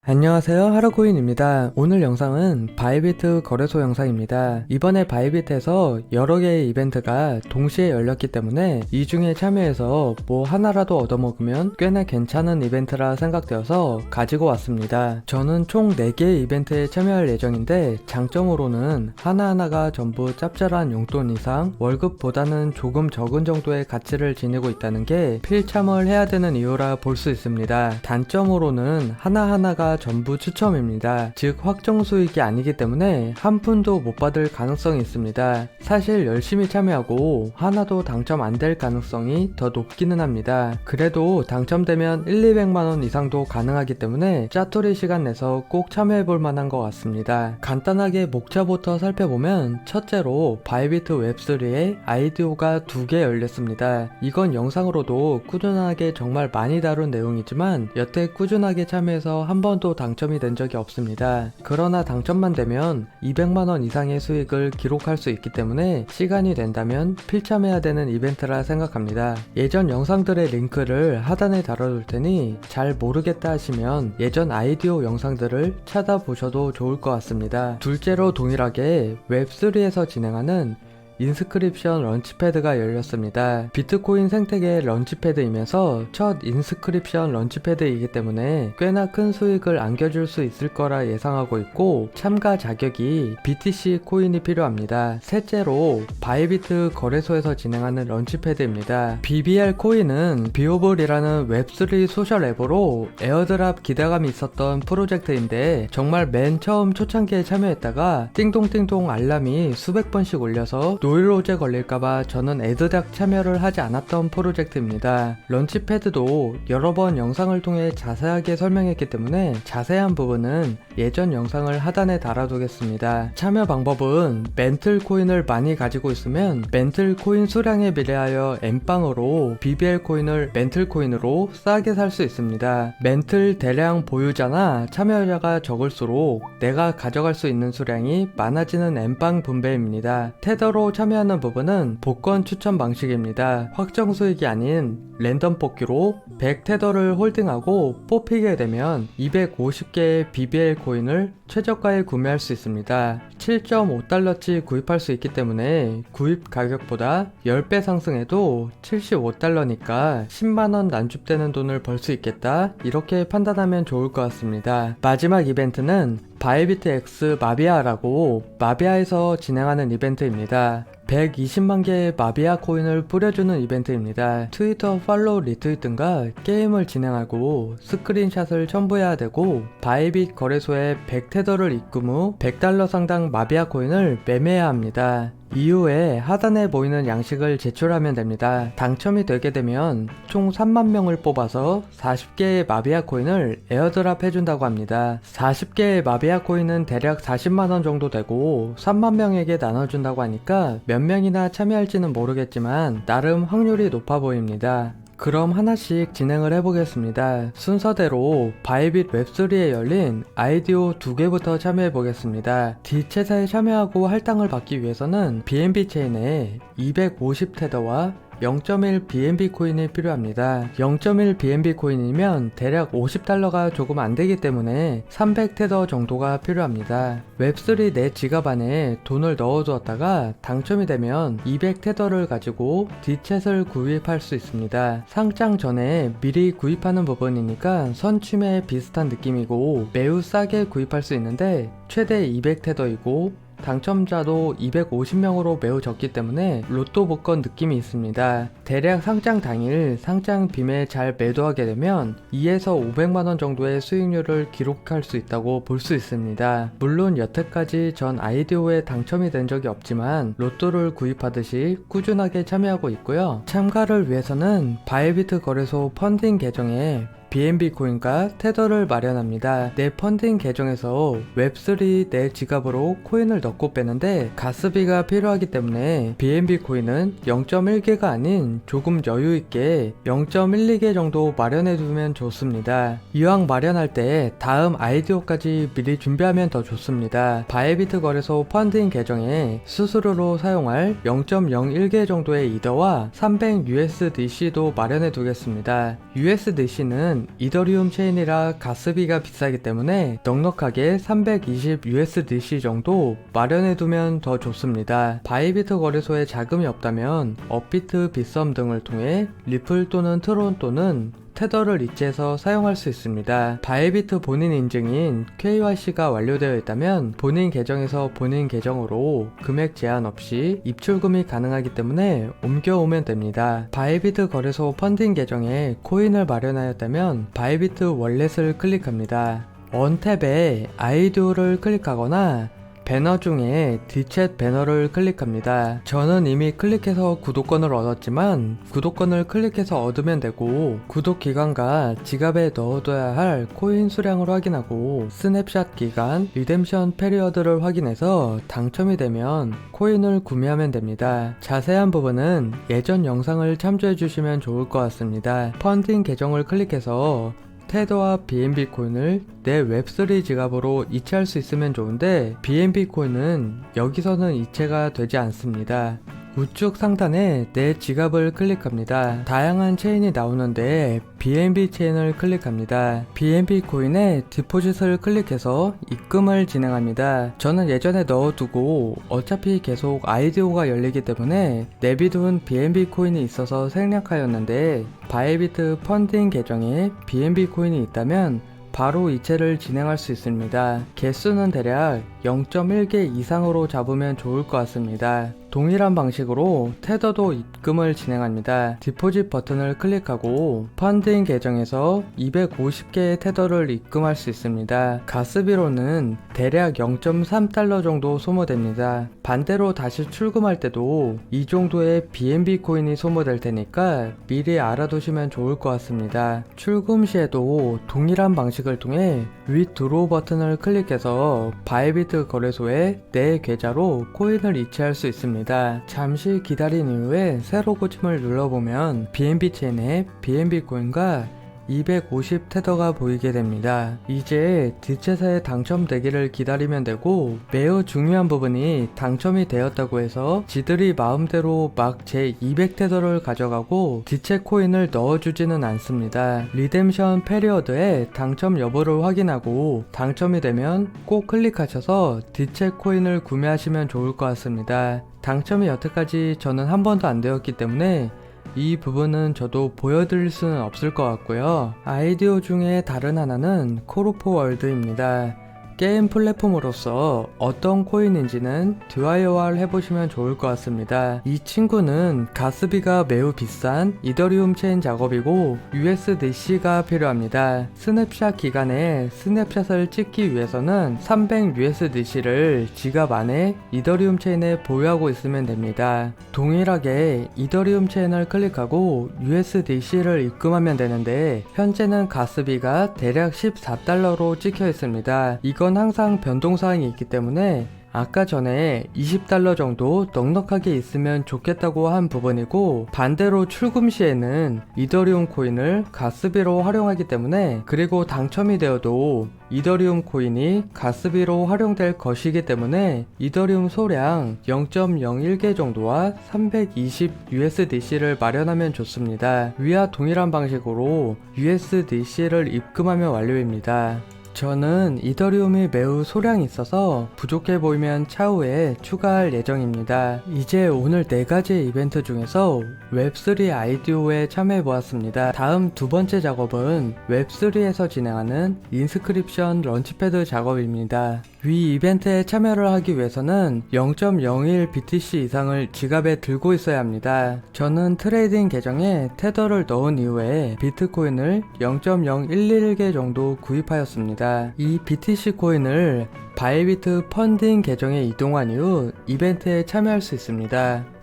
안녕하세요, 하루코인입니다. 오늘 영상은 바이비트 거래소 영상입니다. 이번에 바이비트에서 여러 개의 이벤트가 동시에 열렸기 때문에 이 중에 참여해서 뭐 하나라도 얻어먹으면 꽤나 괜찮은 이벤트라 생각되어서 가지고 왔습니다. 저는 총 4개의 이벤트에 참여할 예정인데 장점으로는 하나하나가 전부 짭짤한 용돈 이상 월급보다는 조금 적은 정도의 가치를 지니고 있다는 게 필참을 해야 되는 이유라 볼 수 있습니다. 단점으로는 하나하나가 전부 추첨입니다. 즉 확정 수익이 아니기 때문에 한 푼도 못 받을 가능성이 있습니다. 사실 열심히 참여하고 하나도 당첨 안 될 가능성이 더 높기는 합니다. 그래도 당첨되면 1,200만원 이상도 가능하기 때문에 짜투리 시간 내서 꼭 참여해볼 만한 것 같습니다. 간단하게 목차부터 살펴보면 첫째로 바이비트 웹3에 IDO가 2개 열렸습니다. 이건 영상으로도 꾸준하게 정말 많이 다룬 내용이지만 여태 꾸준하게 참여해서 한 번도 당첨이 된 적이 없습니다. 그러나 당첨만 되면 200만원 이상의 수익을 기록할 수 있기 때문에 시간이 된다면 필참해야 되는 이벤트라 생각합니다. 예전 영상들의 링크를 하단에 달아둘 테니 잘 모르겠다 하시면 예전 아이디오 영상들을 찾아보셔도 좋을 것 같습니다. 둘째로 동일하게 웹3에서 진행하는 인스크립션 런치패드가 열렸습니다. 비트코인 생태계의 런치패드이면서 첫 인스크립션 런치패드이기 때문에 꽤나 큰 수익을 안겨줄 수 있을 거라 예상하고 있고 참가 자격이 BTC 코인이 필요합니다. 셋째로 바이비트 거래소에서 진행하는 런치패드입니다. BBR 코인은 비오블이라는 웹3 소셜 앱으로 에어드랍 기대감이 있었던 프로젝트인데 정말 맨 처음 초창기에 참여했다가 띵동띵동 알람이 수백 번씩 울려서 노이로제 걸릴까봐 저는 애드작 참여를 하지 않았던 프로젝트입니다. 런치패드도 여러 번 영상을 통해 자세하게 설명했기 때문에 자세한 부분은 예전 영상을 하단에 달아두겠습니다. 참여 방법은 멘틀 코인을 많이 가지고 있으면 멘틀 코인 수량에 비례하여 N빵으로 BBL 코인을 멘틀 코인으로 싸게 살 수 있습니다. 멘틀 대량 보유자나 참여자가 적을수록 내가 가져갈 수 있는 수량이 많아지는 N빵 분배입니다. 테더로 참여하는 부분은 복권 추천 방식입니다. 확정 수익이 아닌 랜덤 뽑기로 100테더를 홀딩하고 뽑히게 되면 250개의 BBL 코인을 최저가에 구매할 수 있습니다. 7.5달러치 구입할 수 있기 때문에 구입 가격보다 10배 상승해도 75달러니까 10만원 난줍되는 돈을 벌 수 있겠다, 이렇게 판단하면 좋을 것 같습니다. 마지막 이벤트는 바이비트 X 마비아라고 마비아에서 진행하는 이벤트입니다. 120만 개의 마비아 코인을 뿌려주는 이벤트입니다. 트위터 팔로우 리트윗 등과 게임을 진행하고 스크린샷을 첨부해야 되고 바이빗 거래소에 100테더를 입금 후 100달러 상당 마비아 코인을 매매해야 합니다. 이후에 하단에 보이는 양식을 제출하면 됩니다. 당첨이 되게 되면 총 3만 명을 뽑아서 40개의 마비아 코인을 에어드랍 해준다고 합니다. 40개의 마비아 코인은 대략 40만원 정도 되고 3만 명에게 나눠준다고 하니까 몇 명이나 참여할지는 모르겠지만 나름 확률이 높아 보입니다. 그럼 하나씩 진행을 해보겠습니다. 순서대로 바이빗 웹3에 열린 IDO 2개부터 참여해보겠습니다. D챗에 참여하고 할당을 받기 위해서는 BNB 체인에 250테더와 0.1 BNB 코인이 필요합니다. 0.1 BNB 코인이면 대략 50달러가 조금 안되기 때문에 300테더 정도가 필요합니다. 웹3 내 지갑 안에 돈을 넣어두었다가 당첨이 되면 200테더를 가지고 D챗을 구입할 수 있습니다. 상장 전에 미리 구입하는 부분이니까 선취매 비슷한 느낌이고 매우 싸게 구입할 수 있는데 최대 200테더이고 당첨자도 250명으로 매우 적기 때문에 로또 복권 느낌이 있습니다. 대략 상장 당일 상장 빔에 잘 매도하게 되면 2에서 500만원 정도의 수익률을 기록할 수 있다고 볼 수 있습니다. 물론 여태까지 전 IDO에 당첨이 된 적이 없지만 로또를 구입하듯이 꾸준하게 참여하고 있고요. 참가를 위해서는 바이비트 거래소 펀딩 계정에 BNB 코인과 테더를 마련합니다. 내 펀딩 계정에서 웹3 내 지갑으로 코인을 넣고 빼는데 가스비가 필요하기 때문에 BNB 코인은 0.1개가 아닌 조금 여유있게 0.12개 정도 마련해두면 좋습니다. 이왕 마련할 때 다음 IDO까지 미리 준비하면 더 좋습니다. 바이비트 거래소 펀딩 계정에 수수료로 사용할 0.01개 정도의 이더와 300USDC도 마련해두겠습니다. USDC는 경우는 이더리움 체인이라 가스비가 비싸기 때문에 넉넉하게 320 USDC 정도 마련해두면 더 좋습니다. 바이비트 거래소에 자금이 없다면 업비트, 빗썸 등을 통해 리플 또는 트론 또는 테더를 이체해서 사용할 수 있습니다. 바이비트 본인 인증인 KYC가 완료되어 있다면 본인 계정에서 본인 계정으로 금액 제한 없이 입출금이 가능하기 때문에 옮겨오면 됩니다. 바이비트 거래소 펀딩 계정에 코인을 마련하였다면 바이비트 월렛을 클릭합니다. 원탭에 아이디어를 클릭하거나 배너 중에 디챗 배너를 클릭합니다. 저는 이미 클릭해서 구독권을 얻었지만 구독권을 클릭해서 얻으면 되고 구독 기간과 지갑에 넣어둬야 할 코인 수량을 확인하고 스냅샷 기간, 리뎀션 페리어드를 확인해서 당첨이 되면 코인을 구매하면 됩니다. 자세한 부분은 예전 영상을 참조해 주시면 좋을 것 같습니다. 펀딩 계정을 클릭해서 테더와 BNB 코인을 내 웹3 지갑으로 이체할 수 있으면 좋은데 BNB 코인은 여기서는 이체가 되지 않습니다. 우측 상단에 내 지갑을 클릭합니다. 다양한 체인이 나오는데 BNB 체인을 클릭합니다. BNB 코인에 디포짓을 클릭해서 입금을 진행합니다. 저는 예전에 넣어두고 어차피 계속 IDO가 열리기 때문에 내비둔 BNB 코인이 있어서 생략하였는데 바이비트 펀딩 계정에 BNB 코인이 있다면 바로 이체를 진행할 수 있습니다. 개수는 대략 0.1개 이상으로 잡으면 좋을 것 같습니다. 동일한 방식으로 테더도 입금을 진행합니다. 디포짓 버튼을 클릭하고 펀딩 계정에서 250개의 테더를 입금할 수 있습니다. 가스비로는 대략 0.3달러 정도 소모됩니다. 반대로 다시 출금할 때도 이 정도의 BNB 코인이 소모될 테니까 미리 알아두시면 좋을 것 같습니다. 출금 시에도 동일한 방식을 통해 위드로우 버튼을 클릭해서 바이비트 거래소에 내 계좌로 코인을 이체할 수 있습니다. 잠시 기다린 이후에 새로 고침을 눌러보면 BNB 체인에 BNB 코인과 250 테더가 보이게 됩니다. 이제 디챗에 당첨되기를 기다리면 되고 매우 중요한 부분이 당첨이 되었다고 해서 지들이 마음대로 막 제 200 테더를 가져가고 디챗 코인을 넣어주지는 않습니다. 리뎀션 페리어드에 당첨 여부를 확인하고 당첨이 되면 꼭 클릭하셔서 디챗 코인을 구매하시면 좋을 것 같습니다. 당첨이 여태까지 저는 한 번도 안 되었기 때문에 이 부분은 저도 보여드릴 수는 없을 것 같고요. 아이디어 중에 다른 하나는 코르포 월드입니다. 게임 플랫폼으로서 어떤 코인인지는 듀아이어를 해보시면 좋을 것 같습니다. 이 친구는 가스비가 매우 비싼 이더리움 체인 작업이고 USDC가 필요합니다. 스냅샷 기간에 스냅샷을 찍기 위해서는 300 USDC를 지갑 안에 이더리움 체인에 보유하고 있으면 됩니다. 동일하게 이더리움 체인을 클릭하고 USDC를 입금하면 되는데 현재는 가스비가 대략 14달러로 찍혀 있습니다. 이건 항상 변동사항이 있기 때문에 아까 전에 20달러 정도 넉넉하게 있으면 좋겠다고 한 부분이고 반대로 출금 시에는 이더리움 코인을 가스비로 활용하기 때문에 그리고 당첨이 되어도 이더리움 코인이 가스비로 활용될 것이기 때문에 이더리움 소량 0.01개 정도와 320 USDC를 마련하면 좋습니다. 위와 동일한 방식으로 USDC를 입금하면 완료입니다. 저는 이더리움이 매우 소량이 있어서 부족해 보이면 차후에 추가할 예정입니다. 이제 오늘 4가지 이벤트 중에서 웹3 IDO에 참여해 보았습니다. 다음 두 번째 작업은 웹3에서 진행하는 인스크립션 런치패드 작업입니다. 위 이벤트에 참여를 하기 위해서는 0.01 BTC 이상을 지갑에 들고 있어야 합니다. 저는 트레이딩 계정에 테더를 넣은 이후에 비트코인을 0.011개 정도 구입하였습니다. 이 BTC 코인을 바이비트 펀딩 계정에 이동한 이후 이벤트에 참여할 수 있습니다.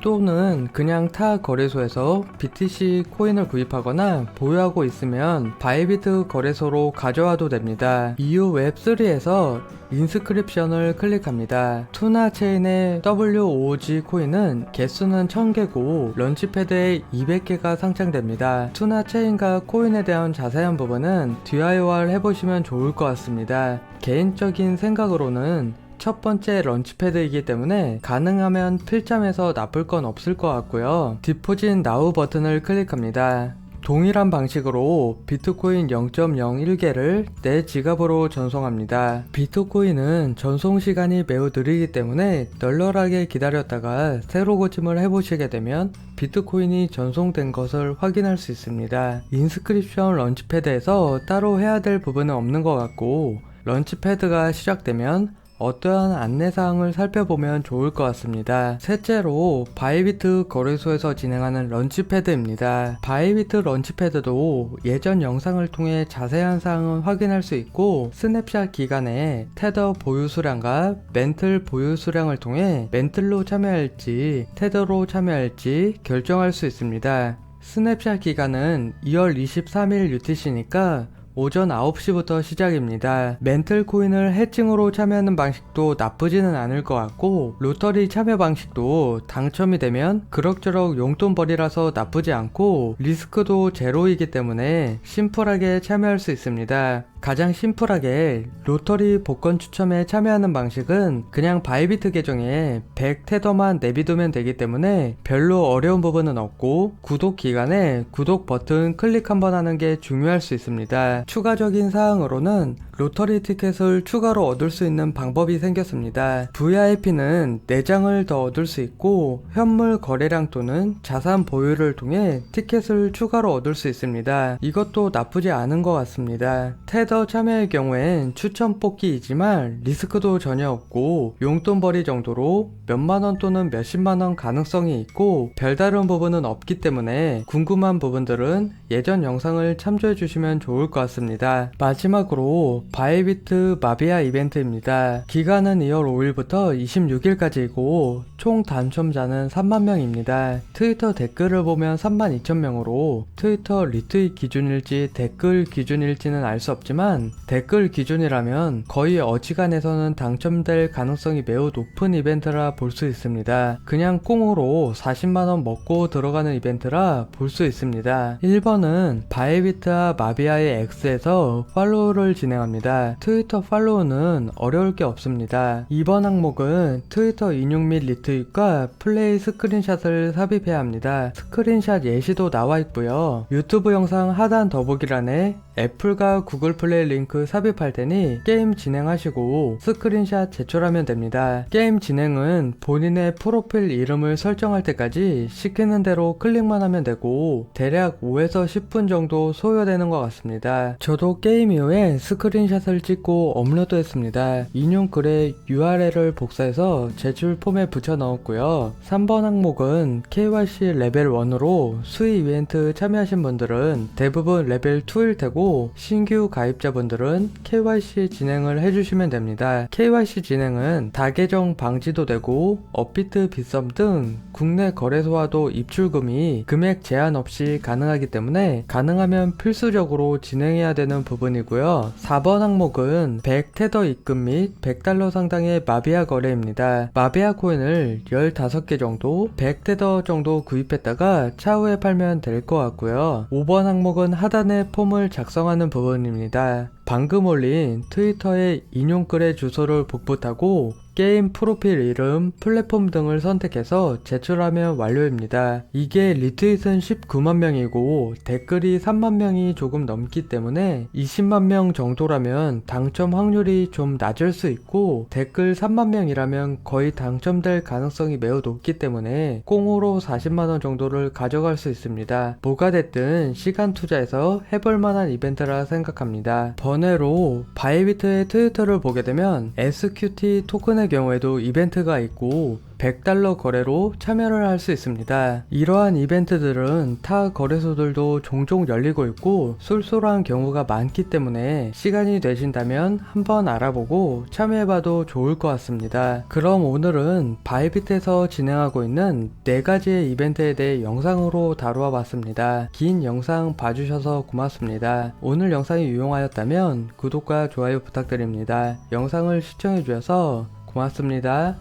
또는 그냥 타 거래소에서 BTC 코인을 구입하거나 보유하고 있으면 바이비트 거래소로 가져와도 됩니다. 이후 웹3에서 인스크립션을 클릭합니다. 투나 체인의 WOG 코인은 개수는 1000개고 런치패드에 200개가 상장됩니다. 투나 체인과 코인에 대한 자세한 부분은 DIY를 해보시면 좋을 것 같습니다. 개인적인 생각으로는 첫 번째 런치패드이기 때문에 가능하면 필참에서 나쁠 건 없을 것 같고요. 디포짓 나우 버튼을 클릭합니다. 동일한 방식으로 비트코인 0.01개를 내 지갑으로 전송합니다. 비트코인은 전송 시간이 매우 느리기 때문에 널널하게 기다렸다가 새로 고침을 해보시게 되면 비트코인이 전송된 것을 확인할 수 있습니다. 인스크립션 런치패드에서 따로 해야 될 부분은 없는 것 같고, 런치패드가 시작되면 어떠한 안내사항을 살펴보면 좋을 것 같습니다. 셋째로 바이비트 거래소에서 진행하는 런치패드입니다. 바이비트 런치패드도 예전 영상을 통해 자세한 사항은 확인할 수 있고, 스냅샷 기간에 테더 보유 수량과 멘틀 보유 수량을 통해 멘틀로 참여할지 테더로 참여할지 결정할 수 있습니다. 스냅샷 기간은 2월 23일 UTC니까 오전 9시부터 시작입니다. 멘틀 코인을 해칭으로 참여하는 방식도 나쁘지는 않을 것 같고, 로터리 참여 방식도 당첨이 되면 그럭저럭 용돈벌이라서 나쁘지 않고, 리스크도 제로이기 때문에 심플하게 참여할 수 있습니다. 가장 심플하게 로터리 복권 추첨에 참여하는 방식은 그냥 바이비트 계정에 100테더만 내비두면 되기 때문에 별로 어려운 부분은 없고, 구독 기간에 구독 버튼 클릭 한번 하는 게 중요할 수 있습니다. 추가적인 사항으로는 로터리 티켓을 추가로 얻을 수 있는 방법이 생겼습니다. VIP는 4장을 더 얻을 수 있고, 현물 거래량 또는 자산 보유를 통해 티켓을 추가로 얻을 수 있습니다. 이것도 나쁘지 않은 것 같습니다. 테더 참여의 경우엔 추천 뽑기이지만 리스크도 전혀 없고, 용돈벌이 정도로 몇만원 또는 몇십만원 가능성이 있고, 별다른 부분은 없기 때문에 궁금한 부분들은 예전 영상을 참조해 주시면 좋을 것 같습니다. 마지막으로 바이비트 마비아 이벤트입니다. 기간은 2월 5일부터 26일까지이고 총 당첨자는 3만명입니다. 트위터 댓글을 보면 32,000명으로 트위터 리트윗 기준일지 댓글 기준일지는 알 수 없지만, 댓글 기준이라면 거의 어지간해서는 당첨될 가능성이 매우 높은 이벤트라 볼 수 있습니다. 그냥 꽁으로 40만원 먹고 들어가는 이벤트라 볼 수 있습니다. 1번은 바이비트와 마비아의 X에서 팔로우를 진행합니다. 트위터 팔로우는 어려울 게 없습니다. 2번 항목은 트위터 인용 및 리트윗과 플레이 스크린샷을 삽입해야 합니다. 스크린샷 예시도 나와 있고요. 유튜브 영상 하단 더보기란에 애플과 구글 플레이 링크 삽입할 테니 게임 진행하시고 스크린샷 제출하면 됩니다. 게임 진행은 본인의 프로필 이름을 설정할 때까지 시키는 대로 클릭만 하면 되고, 대략 5에서 10분 정도 소요되는 것 같습니다. 저도 게임 이후에 스크린샷을 찍고 업로드했습니다. 인용 글에 URL을 복사해서 제출 폼에 붙여 넣었고요. 3번 항목은 KYC 레벨 1으로 수의 이벤트 참여하신 분들은 대부분 레벨 2일 테고, 신규 가입자분들은 KYC 진행을 해주시면 됩니다. KYC 진행은 다계정 방지도 되고, 업비트 빗썸 등 국내 거래소와도 입출금이 금액 제한 없이 가능하기 때문에 가능하면 필수적으로 진행해야 되는 부분이고요. 4번 항목은 100테더 입금 및 $100 상당의 마비아 거래입니다. 마비아 코인을 15개 정도 100테더 정도 구입했다가 차후에 팔면 될 것 같고요. 5번 항목은 하단에 폼을 작성하는 부분입니다. 방금 올린 트위터의 인용글의 주소를 복붙하고 게임 프로필 이름, 플랫폼 등을 선택해서 제출하면 완료입니다. 이게 리트윗은 19만 명이고 댓글이 3만 명이 조금 넘기 때문에 20만 명 정도라면 당첨 확률이 좀 낮을 수 있고, 댓글 3만 명이라면 거의 당첨될 가능성이 매우 높기 때문에 꽁으로 40만원 정도를 가져갈 수 있습니다. 뭐가 됐든 시간 투자해서 해볼 만한 이벤트라 생각합니다. 번외로 바이비트의 트위터를 보게 되면 SQT 토큰의 경우에도 이벤트가 있고 $100 거래로 참여를 할 수 있습니다. 이러한 이벤트들은 타 거래소들도 종종 열리고 있고 쏠쏠한 경우가 많기 때문에 시간이 되신다면 한번 알아보고 참여해봐도 좋을 것 같습니다. 그럼 오늘은 바이비트에서 진행하고 있는 4가지의 이벤트에 대해 영상으로 다루어 봤습니다. 긴 영상 봐주셔서 고맙습니다. 오늘 영상이 유용하였다면 구독과 좋아요 부탁드립니다. 영상을 시청해주셔서 고맙습니다.